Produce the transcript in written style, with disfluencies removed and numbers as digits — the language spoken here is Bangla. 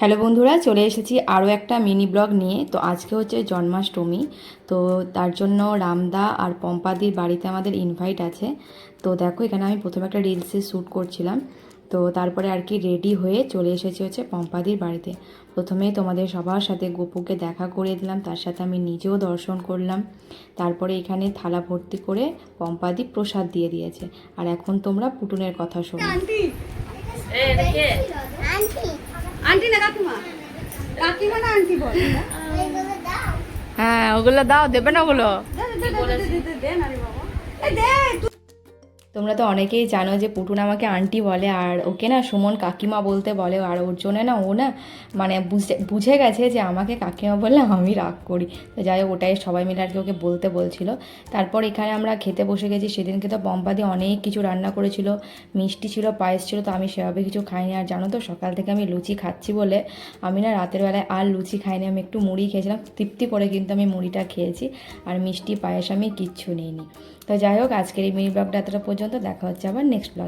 হ্যালো বন্ধুরা, চলে এসেছি আরও একটা মিনি ব্লগ নিয়ে। তো আজকে হচ্ছে জন্মাষ্টমী। তো তার জন্য রামদা আর পম্পাদির বাড়িতে আমাদের ইনভাইট আছে। তো দেখো, এখানে আমি প্রথমে একটা রিলসে শ্যুট করছিলাম। তো তারপরে আর কি রেডি হয়ে চলে এসেছি হচ্ছে পম্পাদির বাড়িতে। প্রথমেই তোমাদের সবার সাথে গোপুকে দেখা করিয়ে দিলাম, তার সাথে আমি নিজেও দর্শন করলাম। তারপরে এখানে থালা ভর্তি করে পম্পাদি প্রসাদ দিয়ে দিয়েছে। আর এখন তোমরা পুটুনের কথা শোনো। আন্টি না কাকিমা, কাকিমা না আন্টি বল। হ্যাঁ, ওগুলো দাও, দেবে না ওগুলো? দে না রে বাবা, এই দে। তোমরা তো অনেকেই জানো যে পুটুন আমাকে আন্টি বলে, আর ওকে না সুমন কাকিমা বলতে বলে। আর ওর জন্য না ও না মানে বুঝে গেছে যে আমাকে কাকিমা বললে আমি রাগ করি। তো যাই হোক, ওটাই সবাই মিলে আর কি ওকে বলতে বলছিল। তারপর এখানে আমরা খেতে বসে গেছি। সেদিনকে তো পম্পাদি অনেক কিছু রান্না করেছিল, মিষ্টি ছিল, পায়েস ছিল। তো আমি সেভাবে কিছু খাইনি। আর জানো তো, সকাল থেকে আমি লুচি খাচ্ছি বলে আমি না রাতের বেলায় আর লুচি খাইনি। আমি একটু মুড়ি খেয়েছিলাম, তৃপ্তি করে কিন্তু আমি মুড়িটা খেয়েছি। আর মিষ্টি পায়েস আমি কিচ্ছু নিইনি। তো যাই হোক, আজকের এই মিনি ব্লগটা এতটা পর্যন্ত। দেখা হচ্ছে আবার নেক্সট ব্লগ।